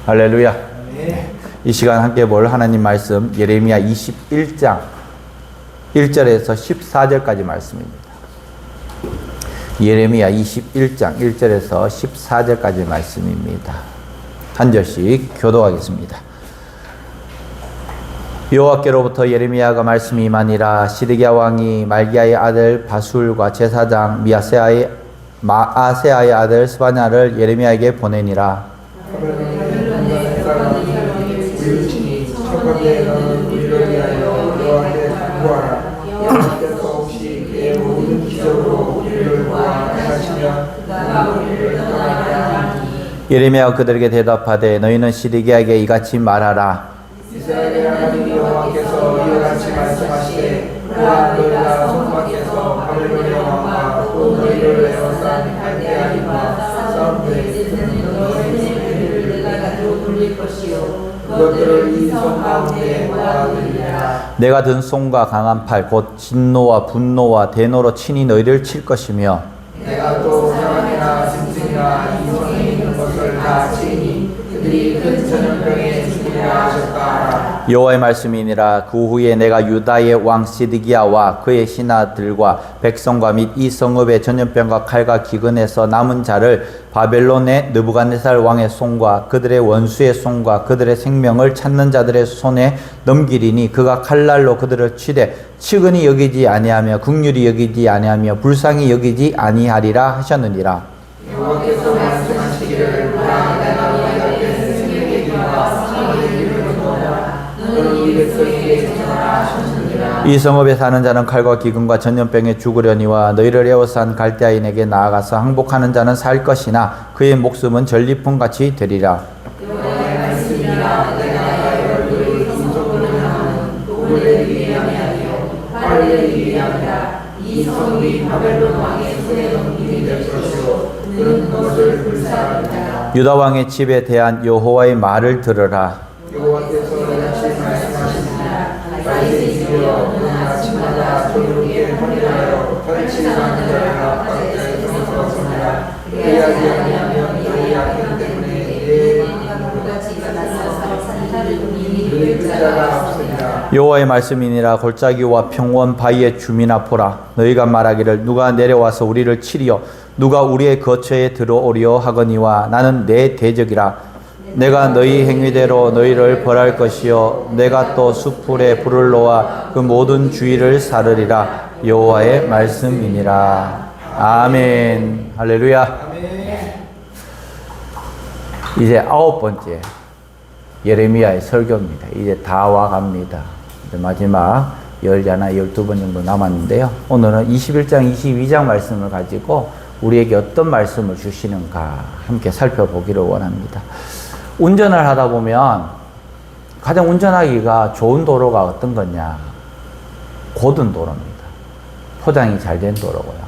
할렐루야. 네. 이 시간 함께 볼 하나님 말씀 예레미야 21장 1절에서 14절까지 말씀입니다. 예레미야 21장 1절에서 14절까지 말씀입니다. 한 절씩 교독하겠습니다. 여호와께로부터 예레미야가 말씀이 임하니라. 시드기야 왕이 말기야의 아들 바술과 제사장 마아세야의 아들 스바냐를 예레미야에게 보내니라. 예레미야가 그들에게 대답하되 너희는 시드기야에게 이같이 말하라. 이스라엘의 하나님 여호와께서 이같이 말씀하시되 그가 너희가 손밖에서 바벨론의 왕과 또 너희를 에워싼 갈대아인과 싸움되 너희를 내가 가지고 돌릴 것이요 그것들을 이 성 가운데 모아두리라. 내가 든 손과 강한 팔 곧 진노와 분노와 대노로 친히 너희를 칠 것이며 내가 또 사람이나 짐승이나 이 성에 있는 것을 다 치니 그들이 큰 전염병에 죽으리라 하셨다. 여호와의 말씀이니라. 그 후에 내가 유다의 왕 시드기야와 그의 신하들과 백성과 및 이 성읍의 전염병과 칼과 기근에서 남은 자를 바벨론의 느부갓네살 왕의 손과 그들의 원수의 손과 그들의 생명을 찾는 자들의 손에 넘기리니 그가 칼날로 그들을 치되 측은히 여기지 아니하며 긍휼히 여기지 아니하며 불쌍히 여기지 아니하리라 하셨느니라. 여호와께서 말씀하시기를 보라 내가 너희가 뺏은 생명의 길과 사망의 길을 놓으라 너는 이 백성에게 전하라 하셨느니라. 이 성읍에 사는 자는 칼과 기근과 전염병에 죽으려니와 너희를 에워싼 갈대아인에게 나아가서 항복하는 자는 살 것이나 그의 목숨은 전리품같이 되리라. 여호와의 말씀이라. 내가 너희를 인속으로 향하는 독을 내리기 위함이요 화를 내리기 위함이라. 이 성읍이 바벨론 왕의 손에 넘김이 될 것이요 그는 그것을 불사르리라. 유다 왕의 집에 대한 여호와의 말을 들으라. 여호와께서 이같이 말씀하시니라. 다윗이여 너는 아침마다 조용히 헌혈하여 펼치는 자를 앞가운데 들어서니라. 그리하지 아니하면 너희 악행 때문에 내 이같이 일어나서 자가 없으리라. 여호와의 말씀이니라. 골짜기와 평원 바위의 주민아 보라. 너희가 말하기를 누가 내려와서 우리를 치리요 누가 우리의 거처에 들어오리요 하거니와 나는 내 대적이라. 내가 너희 행위대로 너희를 벌할 것이요 내가 또 숯불에 불을 놓아 그 모든 주위를 사르리라. 여호와의 말씀이니라. 아멘. 할렐루야. 이제 9번째 예레미야의 설교입니다. 이제 다 와갑니다. 이제 마지막 10자나 12번 정도 남았는데요. 오늘은 21장, 22장 말씀을 가지고 우리에게 어떤 말씀을 주시는가 함께 살펴보기를 원합니다. 운전을 하다 보면 가장 운전하기가 좋은 도로가 어떤 거냐? 고든 도로입니다. 포장이 잘 된 도로고요.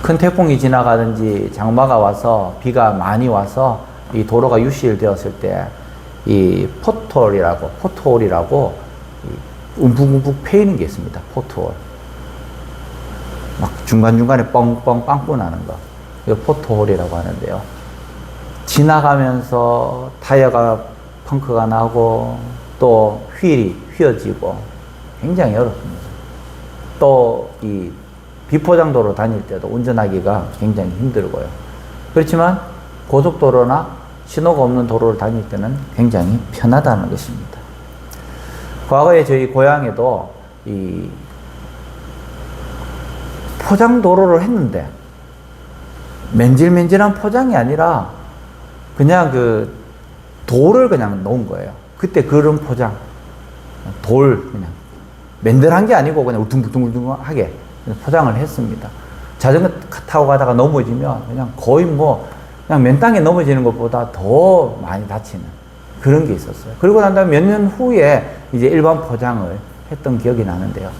큰 태풍이 지나가든지 장마가 와서 비가 많이 와서 이 도로가 유실되었을 때 이 포트홀이라고 움푹움푹 패이는 게 있습니다. 포트홀. 막 중간중간에 뻥뻥 빵꾸 나는 거. 이거 포트홀이라고 하는데요. 지나가면서 타이어가 펑크가 나고 또 휠이 휘어지고 굉장히 어렵습니다. 또 이 비포장도로 다닐 때도 운전하기가 굉장히 힘들고요. 그렇지만 고속도로나 신호가 없는 도로를 다닐 때는 굉장히 편하다는 것입니다. 과거에 저희 고향에도 이 포장도로를 했는데 맨질맨질한 포장이 아니라 그냥 그 돌을 그냥 놓은 거예요. 그때 그런 포장, 돌 그냥 맨들한 게 아니고 그냥 울퉁불퉁하게 포장을 했습니다. 자전거 타고 가다가 넘어지면 그냥 거의 그냥 맨 땅에 넘어지는 것보다 더 많이 다치는 그런 게 있었어요. 그리고 난 다음에 몇 년 후에 이제 일반 포장을 했던 기억이 나는데요.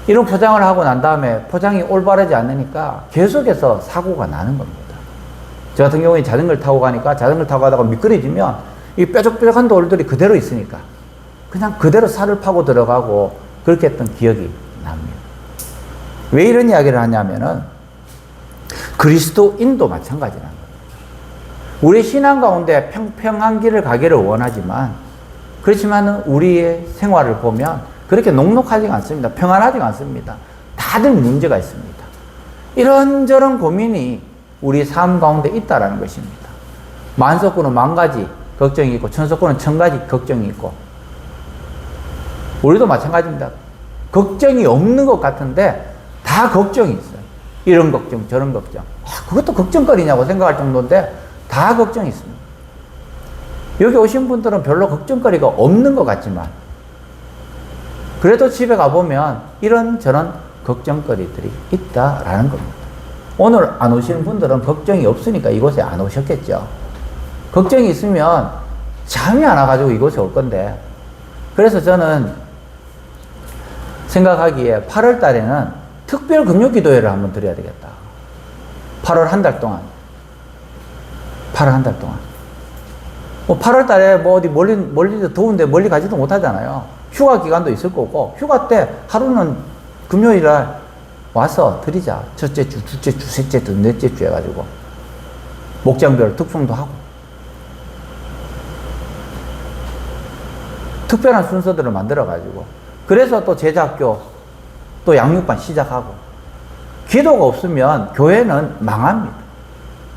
이런 포장을 하고 난 다음에 포장이 올바르지 않으니까 계속해서 사고가 나는 겁니다. 저 같은 경우에 자전거를 타고 가다가 미끄러지면 이 뾰족뾰족한 돌들이 그대로 있으니까 그냥 그대로 살을 파고 들어가고 그렇게 했던 기억이 납니다. 왜 이런 이야기를 하냐면은 그리스도인도 마찬가지라는 거예요. 우리 신앙 가운데 평평한 길을 가기를 원하지만, 그렇지만 우리의 생활을 보면 그렇게 녹록하지가 않습니다. 평안하지가 않습니다. 다들 문제가 있습니다. 이런저런 고민이 우리 삶 가운데 있다라는 것입니다. 만석군은 만 가지 걱정이 있고, 천석군은 천 가지 걱정이 있고, 우리도 마찬가지입니다. 걱정이 없는 것 같은데 다 걱정이 있어요. 이런 걱정, 저런 걱정. 그것도 걱정거리냐고 생각할 정도인데 다 걱정이 있습니다. 여기 오신 분들은 별로 걱정거리가 없는 것 같지만, 그래도 집에 가보면 이런저런 걱정거리들이 있다라는 겁니다. 오늘 안 오시는 분들은 걱정이 없으니까 이곳에 안 오셨겠죠. 걱정이 있으면 잠이 안 와가지고 이곳에 올 건데, 그래서 저는 생각하기에 8월 달에는 특별 금요 기도회를 한번 드려야 되겠다. 8월 한 달 동안. 8월 한 달 동안. 8월 달에 어디 멀리 더운데 멀리 가지도 못하잖아요. 휴가 기간도 있을 거고, 휴가 때 하루는 금요일날 와서 드리자. 첫째 주, 둘째 주, 셋째 주, 넷째 주 해가지고. 목장별 특송도 하고. 특별한 순서들을 만들어가지고. 그래서 또 제자학교, 또 양육반 시작하고. 기도가 없으면 교회는 망합니다.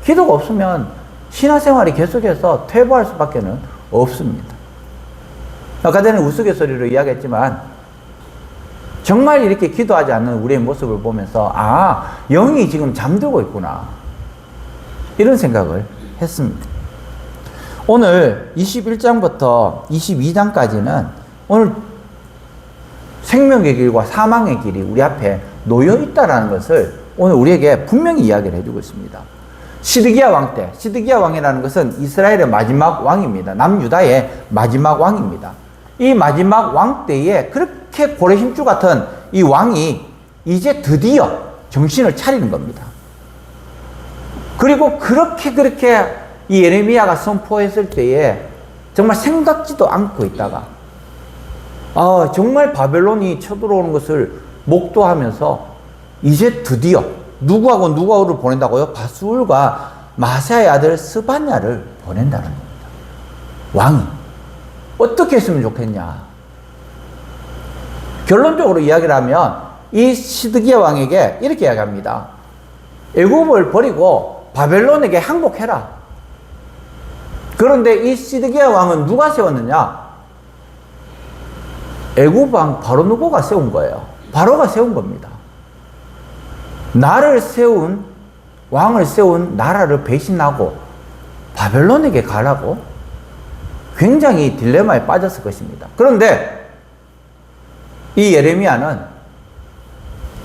기도가 없으면 신화생활이 계속해서 퇴보할 수밖에 없습니다. 아까 전에 우스갯소리로 이야기했지만, 정말 이렇게 기도하지 않는 우리의 모습을 보면서, 영이 지금 잠들고 있구나, 이런 생각을 했습니다. 오늘 21장부터 22장까지는 오늘 생명의 길과 사망의 길이 우리 앞에 놓여 있다라는 것을 오늘 우리에게 분명히 이야기를 해주고 있습니다. 시드기야 왕 때, 시드기야 왕이라는 것은 이스라엘의 마지막 왕입니다. 남유다의 마지막 왕입니다. 이 마지막 왕 때에 그렇게 고래심줄 같은 이 왕이 이제 드디어 정신을 차리는 겁니다. 그리고 그렇게 이 예레미야가 선포했을 때에 정말 생각지도 않고 있다가, 정말 바벨론이 쳐들어오는 것을 목도하면서 이제 드디어 누구하고 누구를 보낸다고요? 바수울과 마사의 아들 스바냐를 보낸다는 겁니다. 왕이 어떻게 했으면 좋겠냐? 결론적으로 이야기를 하면 이 시드기야 왕에게 이렇게 이야기합니다. 애굽을 버리고 바벨론에게 항복해라. 그런데 이 시드기야 왕은 누가 세웠느냐? 애굽 왕 바로 누구가 세운 거예요? 바로가 세운 겁니다. 왕을 세운 나라를 배신하고 바벨론에게 가라고? 굉장히 딜레마에 빠졌을 것입니다. 그런데 이 예레미야는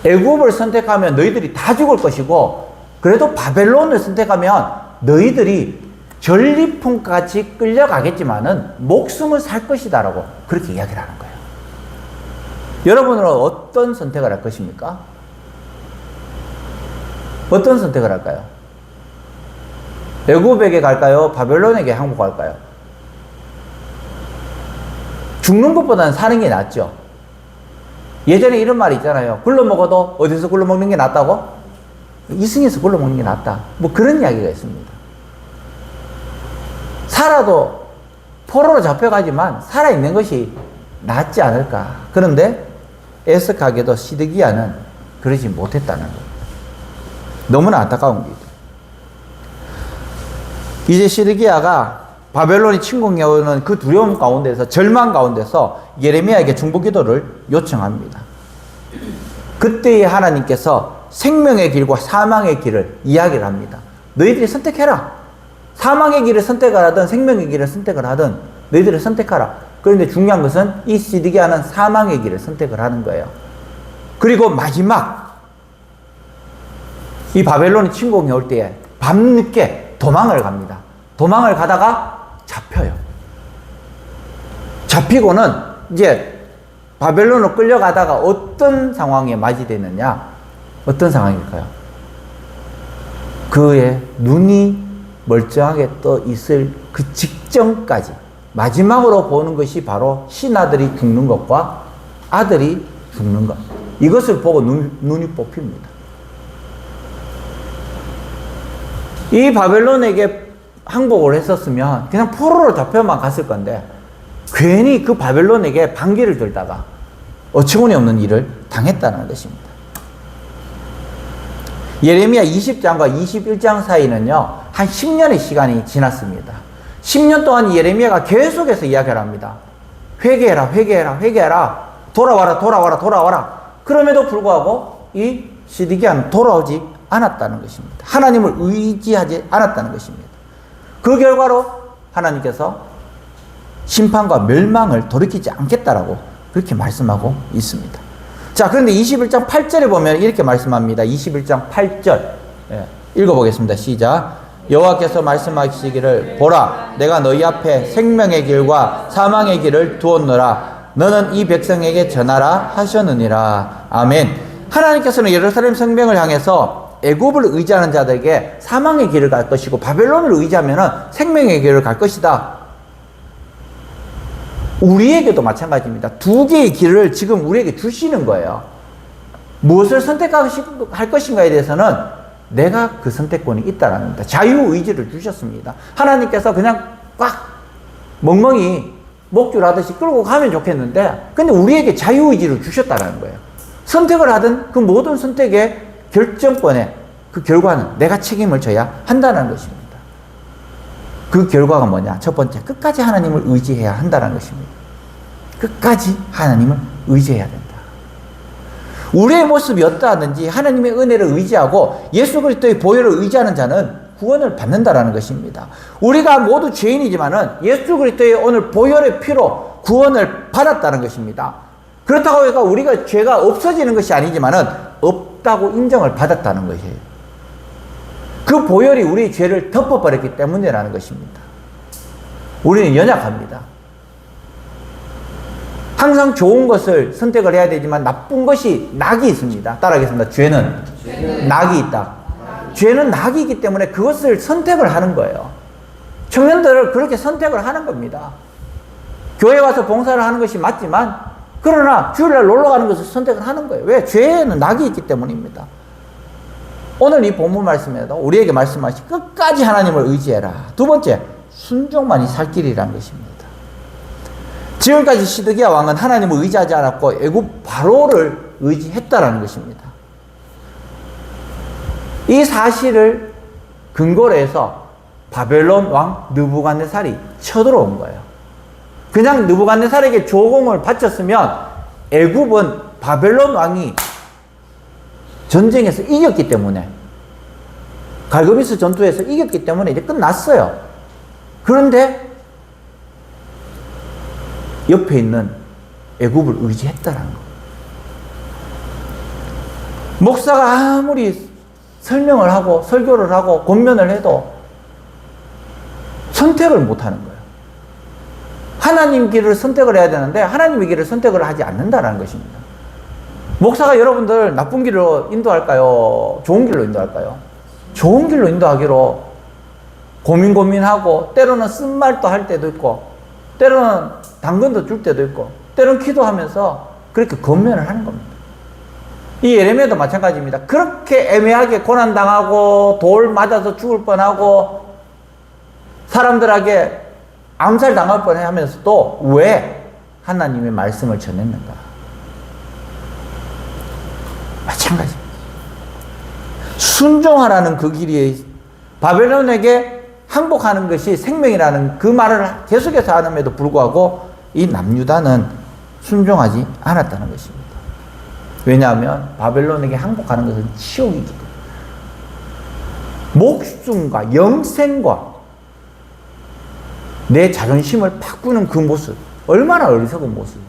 애굽을 선택하면 너희들이 다 죽을 것이고, 그래도 바벨론을 선택하면 너희들이 전리품같이 끌려가겠지만은 목숨을 살 것이다라고 그렇게 이야기를 하는 거예요. 여러분은 어떤 선택을 할 것입니까? 어떤 선택을 할까요? 애굽에게 갈까요? 바벨론에게 항복할까요? 죽는 것보다는 사는 게 낫죠. 예전에 이런 말이 있잖아요. 굴러먹어도 어디서 굴러먹는 게 낫다고? 이승에서 굴러먹는 게 낫다. 그런 이야기가 있습니다. 살아도 포로로 잡혀가지만 살아있는 것이 낫지 않을까. 그런데 애석하게도 시드기야는 그러지 못했다는 겁니다. 너무나 안타까운 거죠. 이제 시드기야가 바벨론이 침공해 오는 그 두려움 가운데서, 절망 가운데서 예레미야에게 중보 기도를 요청합니다. 그때에 하나님께서 생명의 길과 사망의 길을 이야기를 합니다. 너희들이 선택해라. 사망의 길을 선택을 하든 생명의 길을 선택을 하든 너희들이 선택하라. 그런데 중요한 것은 이 시드기야는 사망의 길을 선택을 하는 거예요. 그리고 마지막 이 바벨론이 침공해 올 때에 밤늦게 도망을 갑니다. 도망을 가다가 잡혀요. 잡히고는 이제 바벨론으로 끌려가다가 어떤 상황에 맞이되느냐? 어떤 상황일까요? 그의 눈이 멀쩡하게 떠 있을 그 직전까지 마지막으로 보는 것이 바로 신하들이 죽는 것과 아들이 죽는 것. 이것을 보고 눈이 뽑힙니다. 이 바벨론에게 항복을 했었으면 그냥 포로로 잡혀만 갔을 건데 괜히 그 바벨론에게 반기를 들다가 어처구니 없는 일을 당했다는 것입니다. 예레미야 20장과 21장 사이는요, 한 10년의 시간이 지났습니다. 10년 동안 예레미야가 계속해서 이야기를 합니다. 회개해라, 회개해라, 회개해라. 돌아와라, 돌아와라, 돌아와라. 그럼에도 불구하고 이 시드기야는 돌아오지 않았다는 것입니다. 하나님을 의지하지 않았다는 것입니다. 그 결과로 하나님께서 심판과 멸망을 돌이키지 않겠다라고 그렇게 말씀하고 있습니다. 자, 그런데 21장 8절에 보면 이렇게 말씀합니다. 21장 8절. 읽어보겠습니다. 시작. 여호와께서 말씀하시기를 보라, 내가 너희 앞에 생명의 길과 사망의 길을 두었노라. 너는 이 백성에게 전하라 하셨느니라. 아멘. 하나님께서는 예루살렘 성명을 향해서 애굽을 의지하는 자들에게 사망의 길을 갈 것이고 바벨론을 의지하면 생명의 길을 갈 것이다. 우리에게도 마찬가지입니다. 두 개의 길을 지금 우리에게 주시는 거예요. 무엇을 선택할 것인가에 대해서는 내가 그 선택권이 있다라는 겁니다. 자유의지를 주셨습니다. 하나님께서 그냥 꽉 멍멍이 목줄하듯이 끌고 가면 좋겠는데 근데 우리에게 자유의지를 주셨다라는 거예요. 선택을 하든 그 모든 선택의 결정권에 그 결과는 내가 책임을 져야 한다는 것입니다. 그 결과가 뭐냐? 첫 번째, 끝까지 하나님을 의지해야 한다는 것입니다. 끝까지 하나님을 의지해야 된다. 우리의 모습이 어떠하든지 하나님의 은혜를 의지하고 예수 그리스도의 보혈을 의지하는 자는 구원을 받는다라는 것입니다. 우리가 모두 죄인이지만은 예수 그리스도의 오늘 보혈의 피로 구원을 받았다는 것입니다. 그렇다고 해서 우리가 죄가 없어지는 것이 아니지만은 없다고 인정을 받았다는 것이에요. 그 보혈이 우리의 죄를 덮어버렸기 때문이라는 것입니다. 우리는 연약합니다. 항상 좋은 것을 선택을 해야 되지만 나쁜 것이 낙이 있습니다. 따라하겠습니다. 죄는 낙이 있다. 죄는 낙이기 때문에 그것을 선택을 하는 거예요. 청년들을 그렇게 선택을 하는 겁니다. 교회 와서 봉사를 하는 것이 맞지만 그러나 주일날 놀러 가는 것을 선택을 하는 거예요. 왜? 죄에는 낙이 있기 때문입니다. 오늘 이 본문 말씀에도 우리에게 말씀하신 끝까지 하나님을 의지해라. 두 번째, 순종만이 살 길이라는 것입니다. 지금까지 시드기야 왕은 하나님을 의지하지 않았고 애굽 바로를 의지했다라는 것입니다. 이 사실을 근거로 해서 바벨론 왕 느부갓네살이 쳐들어온 거예요. 그냥 느부갓네살에게 조공을 바쳤으면 애굽은 바벨론 왕이 전쟁에서 이겼기 때문에 갈그미스 전투에서 이겼기 때문에 이제 끝났어요. 그런데 옆에 있는 애굽을 의지했다라는 거. 목사가 아무리 설명을 하고 설교를 하고 권면을 해도 선택을 못하는 거예요. 하나님 길을 선택을 해야 되는데 하나님의 길을 선택을 하지 않는다라는 것입니다. 목사가 여러분들 나쁜 길로 인도할까요? 좋은 길로 인도할까요? 좋은 길로 인도하기로 고민하고 때로는 쓴말도 할 때도 있고 때로는 당근도 줄 때도 있고 때로는 기도하면서 그렇게 권면을 하는 겁니다. 이 예레미야도 마찬가지입니다. 그렇게 애매하게 고난당하고 돌 맞아서 죽을 뻔하고 사람들에게 암살당할 뻔해 하면서도 왜 하나님의 말씀을 전했는가? 마찬가지입니다. 순종하라는 그 길이 바벨론에게 항복하는 것이 생명이라는 그 말을 계속해서 하는데도 불구하고 이 남유다는 순종하지 않았다는 것입니다. 왜냐하면 바벨론에게 항복하는 것은 치욕이기 때문에 목숨과 영생과 내 자존심을 바꾸는 그 모습 얼마나 어리석은 모습입니다.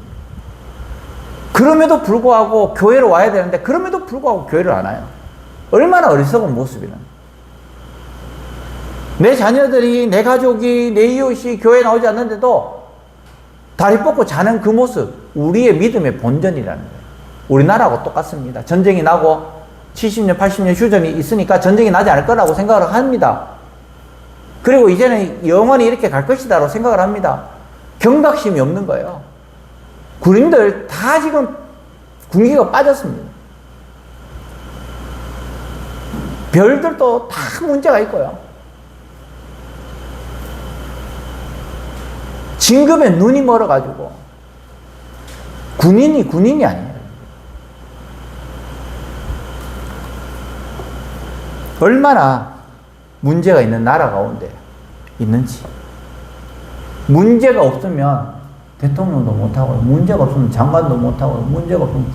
그럼에도 불구하고 교회로 와야 되는데 그럼에도 불구하고 교회를 안 와요. 얼마나 어리석은 모습이란. 내 자녀들이 내 가족이 내 이웃이 교회에 나오지 않는데도 다리 뻗고 자는 그 모습 우리의 믿음의 본전이라는 거예요. 우리나라하고 똑같습니다. 전쟁이 나고 70년 80년 휴전이 있으니까 전쟁이 나지 않을 거라고 생각을 합니다. 그리고 이제는 영원히 이렇게 갈 것이다 라고 생각을 합니다. 경각심이 없는 거예요. 군인들 다 지금 군기가 빠졌습니다. 별들도 다 문제가 있고요. 진급에 눈이 멀어가지고 군인이 아니에요. 얼마나 문제가 있는 나라 가운데 있는지. 문제가 없으면 대통령도 못하고, 문제가 없으면 장관도 못하고, 문제가 없으면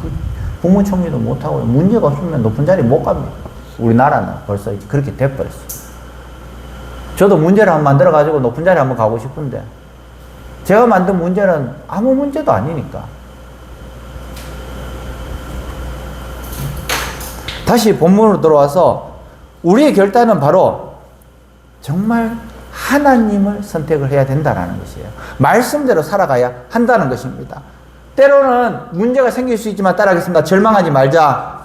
국무총리도 못하고, 문제가 없으면 높은 자리 못 갑니다. 우리나라는 벌써 그렇게 돼버렸어요. 저도 문제를 한번 만들어가지고 높은 자리 한번 가고 싶은데, 제가 만든 문제는 아무 문제도 아니니까. 다시 본문으로 들어와서 우리의 결단은 바로 정말 하나님을 선택을 해야 된다는 것이에요. 말씀대로 살아가야 한다는 것입니다. 때로는 문제가 생길 수 있지만 따라하겠습니다. 절망하지 말자.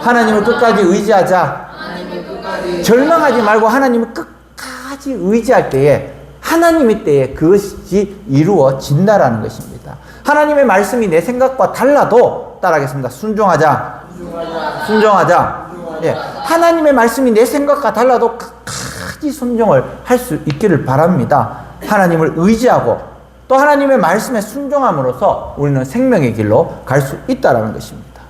하나님을 끝까지 의지하자. 절망하지 말고 하나님을 끝까지 의지할 때에, 하나님의 때에 그것이 이루어진다라는 것입니다. 하나님의 말씀이 내 생각과 달라도 따라하겠습니다. 순종하자. 예, 하나님의 말씀이 내 생각과 달라도 끝까지 순종을 할 수 있기를 바랍니다. 하나님을 의지하고 또 하나님의 말씀에 순종함으로써 우리는 생명의 길로 갈 수 있다는 것입니다.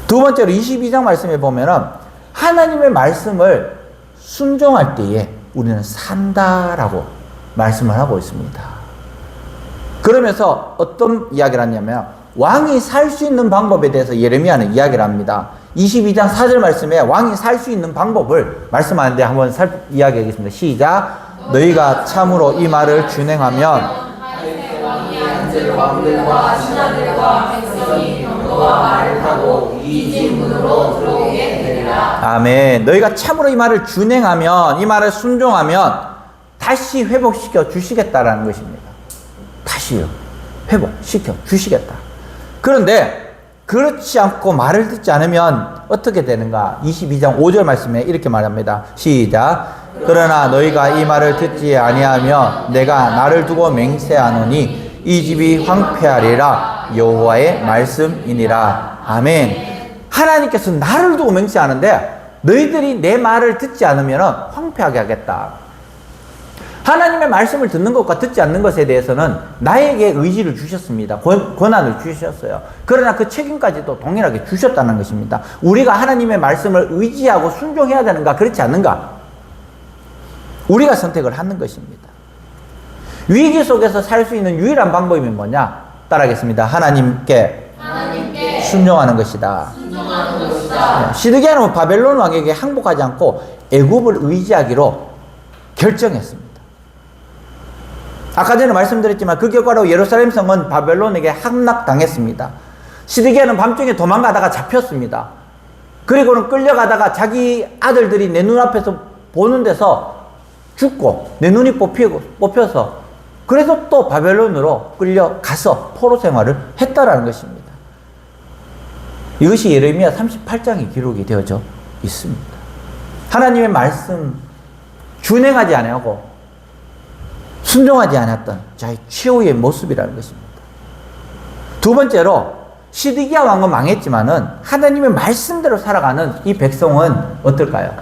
두 번째로 22장 말씀에 보면은 하나님의 말씀을 순종할 때에 우리는 산다라고 말씀을 하고 있습니다. 그러면서 어떤 이야기를 하냐면, 왕이 살 수 있는 방법에 대해서 예레미야는 이야기를 합니다. 22장 4절 말씀에 왕이 살 수 있는 방법을 말씀하는데 한번 이야기하겠습니다. 시작. 너희가 참으로 이 말을 준행하면 왕들과 신하들과 백성이 병거와 말을 타고 이 집 문으로 들어오게 되리라. 아멘. 너희가 참으로 이 말을 준행하면, 이 말을 순종하면 다시 회복시켜 주시겠다라는 것입니다. 다시요. 회복시켜 주시겠다. 그런데 그렇지 않고 말을 듣지 않으면 어떻게 되는가? 22장 5절 말씀에 이렇게 말합니다. 시작. 그러나 너희가 이 말을 듣지 아니하면 내가 나를 두고 맹세하노니 이 집이 황폐하리라. 여호와의 말씀이니라. 아멘. 하나님께서 나를 두고 맹세하는데 너희들이 내 말을 듣지 않으면 황폐하게 하겠다. 하나님의 말씀을 듣는 것과 듣지 않는 것에 대해서는 나에게 의지를 주셨습니다. 권한을 주셨어요. 그러나 그 책임까지도 동일하게 주셨다는 것입니다. 우리가 하나님의 말씀을 의지하고 순종해야 되는가, 그렇지 않는가? 우리가 선택을 하는 것입니다. 위기 속에서 살 수 있는 유일한 방법이 뭐냐? 따라하겠습니다. 하나님께 순종하는 것이다. 시드기야는 바벨론 왕에게 항복하지 않고 애굽을 의지하기로 결정했습니다. 아까 전에 말씀드렸지만 그 결과로 예루살렘 성은 바벨론에게 함락당했습니다. 시드기야는 밤중에 도망가다가 잡혔습니다. 그리고는 끌려가다가 자기 아들들이 내 눈앞에서 보는 데서 죽고 내 눈이 뽑혀서 그래서 또 바벨론으로 끌려가서 포로 생활을 했다라는 것입니다. 이것이 예레미야 38장에 기록이 되어져 있습니다. 하나님의 말씀 준행하지 아니하고 순종하지 않았던 자의 최후의 모습이라는 것입니다. 두 번째로 시드기야 왕은 망했지만은 하나님의 말씀대로 살아가는 이 백성은 어떨까요?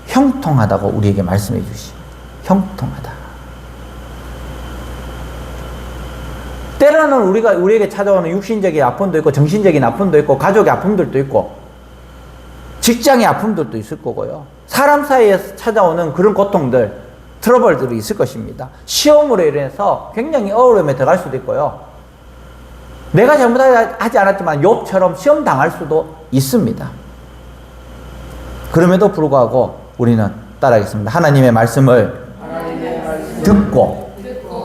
형통하다고 우리에게 말씀해 주시오. 형통하다. 때로는 우리에게 찾아오는 육신적인 아픔도 있고 정신적인 아픔도 있고 가족의 아픔들도 있고 직장의 아픔들도 있을 거고요. 사람 사이에서 찾아오는 그런 고통들, 트러블들이 있을 것입니다. 시험으로 인해서 굉장히 어려움에 들어갈 수도 있고요. 내가 잘못하지 않았지만 욥처럼 시험 당할 수도 있습니다. 그럼에도 불구하고 우리는 따라하겠습니다. 하나님의 말씀을 듣고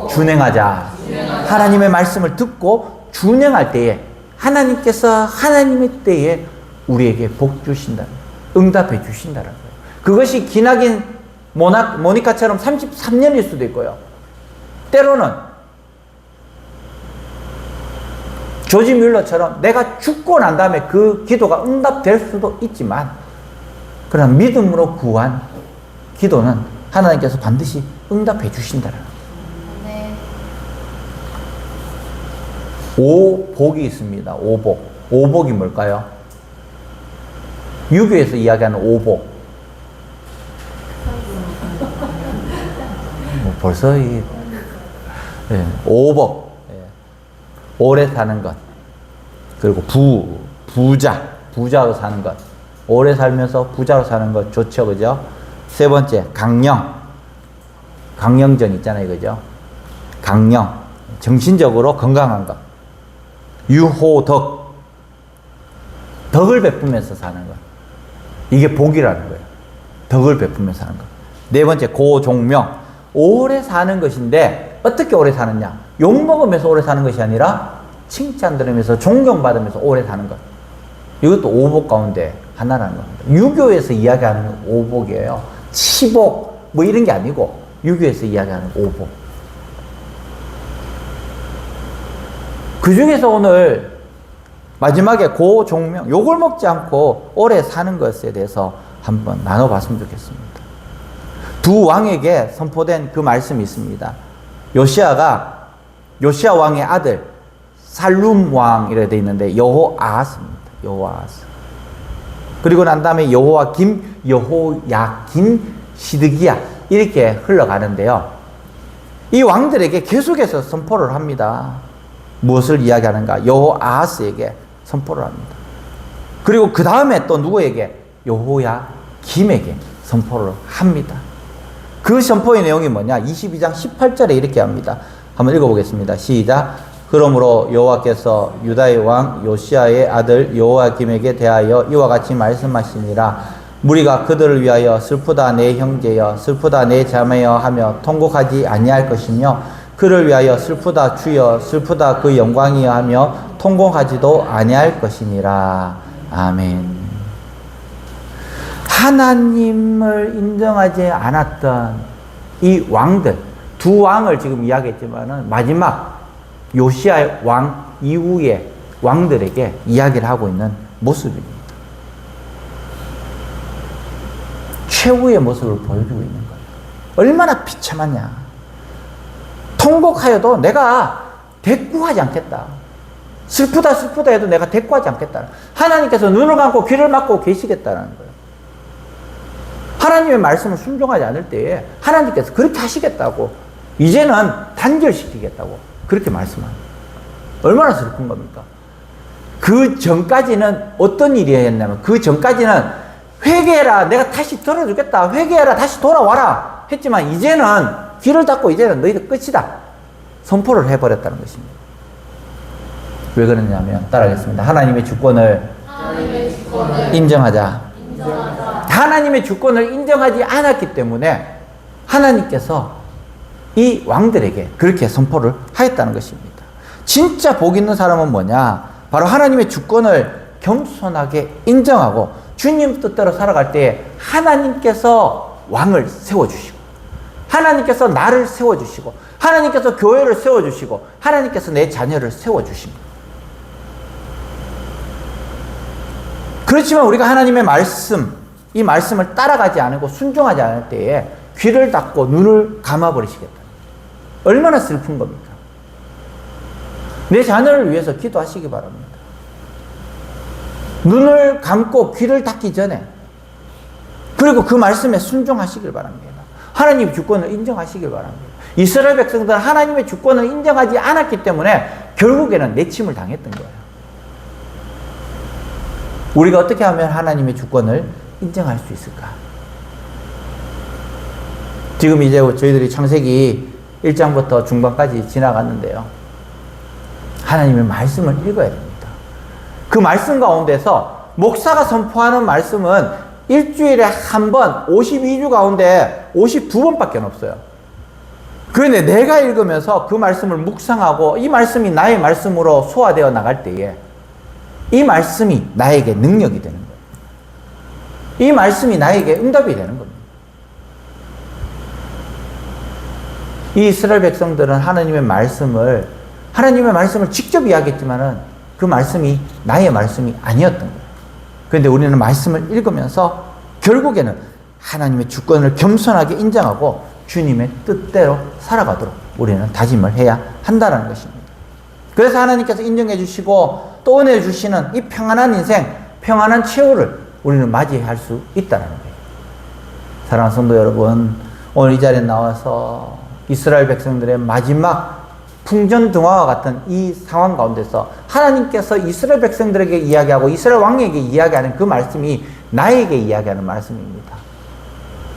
준행하자. 하나님의 말씀을 듣고 준행할 때에 하나님께서 하나님의 때에 우리에게 복 주신다. 응답해 주신다는 거예요. 그것이 기나긴 모니카처럼 33년일 수도 있고요. 때로는 조지 뮬러처럼 내가 죽고 난 다음에 그 기도가 응답될 수도 있지만, 그러나 믿음으로 구한 기도는 하나님께서 반드시 응답해 주신다는 거예요. 오복이 있습니다. 오복. 오복이 뭘까요? 유교에서 이야기하는 오복. 벌써 예, 오복, 예, 오래 사는 것. 그리고 부자로 사는 것. 오래 살면서 부자로 사는 것 좋죠, 그죠? 세 번째, 강령전 있잖아요, 그죠? 강령, 정신적으로 건강한 것. 유호덕, 덕을 베푸면서 사는 것. 이게 복이라는 거예요. 덕을 베푸면서 사는 것. 네 번째, 고종명, 오래 사는 것인데 어떻게 오래 사느냐? 욕 먹으면서 오래 사는 것이 아니라 칭찬 들으면서 존경받으면서 오래 사는 것. 이것도 오복 가운데 하나라는 겁니다. 유교에서 이야기하는 오복이에요. 치복 뭐 이런 게 아니고 유교에서 이야기하는 오복. 그 중에서 오늘 마지막에 고종명, 욕을 먹지 않고 오래 사는 것에 대해서 한번 나눠봤으면 좋겠습니다. 두 왕에게 선포된 그 말씀이 있습니다. 요시야 왕의 아들 살룸 왕이라 되어 있는데 여호아하스입니다. 여호아하스. 그리고 난 다음에 여호야김, 시드기야 이렇게 흘러가는데요. 이 왕들에게 계속해서 선포를 합니다. 무엇을 이야기하는가? 여호아하스에게 선포를 합니다. 그리고 그 다음에 또 누구에게? 여호야김에게 선포를 합니다. 그 선포의 내용이 뭐냐? 22장 18절에 이렇게 합니다. 한번 읽어보겠습니다. 시작. 그러므로 여호와께서 유다의 왕 요시야의 아들 여호야김에게 대하여 이와 같이 말씀하시니라. 무리가 그들을 위하여 슬프다 내 형제여, 슬프다 내 자매여 하며 통곡하지 아니할 것이며, 그를 위하여 슬프다 주여, 슬프다 그 영광이여 하며 통곡하지도 아니할 것이니라. 아멘. 하나님을 인정하지 않았던 이 왕들, 두 왕을 지금 이야기했지만은 마지막 요시야 왕 이후의 왕들에게 이야기를 하고 있는 모습입니다. 최후의 모습을 보여주고 있는 거예요. 얼마나 비참하냐. 통곡하여도 내가 대꾸하지 않겠다. 슬프다 해도 내가 대꾸하지 않겠다. 하나님께서 눈을 감고 귀를 막고 계시겠다는 거예요. 하나님의 말씀을 순종하지 않을 때에 하나님께서 그렇게 하시겠다고, 이제는 단절시키겠다고 그렇게 말씀합니다. 얼마나 슬픈 겁니까? 그 전까지는 어떤 일이었냐면, 그 전까지는 회개해라, 내가 다시 들어주겠다, 회개해라, 다시 돌아와라 했지만, 이제는 귀를 닫고 이제는 너희들 끝이다 선포를 해버렸다는 것입니다. 왜 그러냐면, 따라하겠습니다. 하나님의 주권을 인정하자. 하나님의 주권을 인정하지 않았기 때문에 하나님께서 이 왕들에게 그렇게 선포를 하였다는 것입니다. 진짜 복 있는 사람은 뭐냐? 바로 하나님의 주권을 겸손하게 인정하고 주님 뜻대로 살아갈 때에 하나님께서 왕을 세워주시고, 하나님께서 나를 세워주시고, 하나님께서 교회를 세워주시고, 하나님께서 내 자녀를 세워주십니다. 그렇지만 우리가 하나님의 말씀, 이 말씀을 따라가지 않고 순종하지 않을 때에 귀를 닫고 눈을 감아버리시겠다. 얼마나 슬픈 겁니까? 내 자녀를 위해서 기도하시기 바랍니다. 눈을 감고 귀를 닫기 전에, 그리고 그 말씀에 순종하시길 바랍니다. 하나님의 주권을 인정하시길 바랍니다. 이스라엘 백성들은 하나님의 주권을 인정하지 않았기 때문에 결국에는 내침을 당했던 거예요. 우리가 어떻게 하면 하나님의 주권을 인정할 수 있을까? 지금 이제 저희들이 창세기 1장부터 중반까지 지나갔는데요. 하나님의 말씀을 읽어야 됩니다. 그 말씀 가운데서 목사가 선포하는 말씀은 일주일에 한 번, 52주 가운데 52번밖에 없어요. 그런데 내가 읽으면서 그 말씀을 묵상하고 이 말씀이 나의 말씀으로 소화되어 나갈 때에 이 말씀이 나에게 능력이 되는 거예요. 이 말씀이 나에게 응답이 되는 겁니다. 이 이스라엘 백성들은 하나님의 말씀을 직접 이야기했지만은 그 말씀이 나의 말씀이 아니었던 거예요. 그런데 우리는 말씀을 읽으면서 결국에는 하나님의 주권을 겸손하게 인정하고 주님의 뜻대로 살아가도록 우리는 다짐을 해야 한다는 것입니다. 그래서 하나님께서 인정해 주시고 또 은혜 주시는 이 평안한 인생, 평안한 최후를 우리는 맞이할 수 있다는 거예요. 사랑하는 성도 여러분, 오늘 이 자리에 나와서 이스라엘 백성들의 마지막 풍전등화와 같은 이 상황 가운데서 하나님께서 이스라엘 백성들에게 이야기하고 이스라엘 왕에게 이야기하는 그 말씀이 나에게 이야기하는 말씀입니다.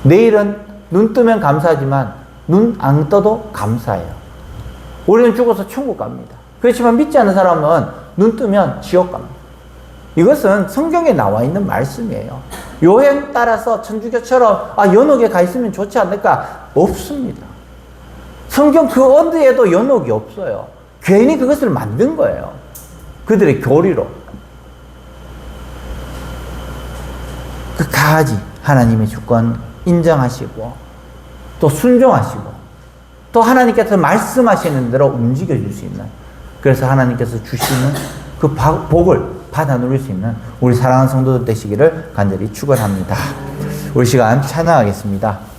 내일은 눈 뜨면 감사하지만 눈 안 떠도 감사해요. 우리는 죽어서 천국 갑니다. 그렇지만 믿지 않는 사람은 눈 뜨면 지옥 갑니다. 이것은 성경에 나와 있는 말씀이에요. 여행 따라서 천주교처럼 연옥에 가 있으면 좋지 않을까? 없습니다. 성경 그 어디에도 연옥이 없어요. 괜히 그것을 만든 거예요. 그들의 교리로. 끝까지 하나님의 주권 인정하시고 또 순종하시고 또 하나님께서 말씀하시는 대로 움직여 줄 수 있는, 그래서 하나님께서 주시는 그 복을 받아 누릴 수 있는 우리 사랑하는 성도들 되시기를 간절히 축원합니다. 우리 시간 찬양하겠습니다.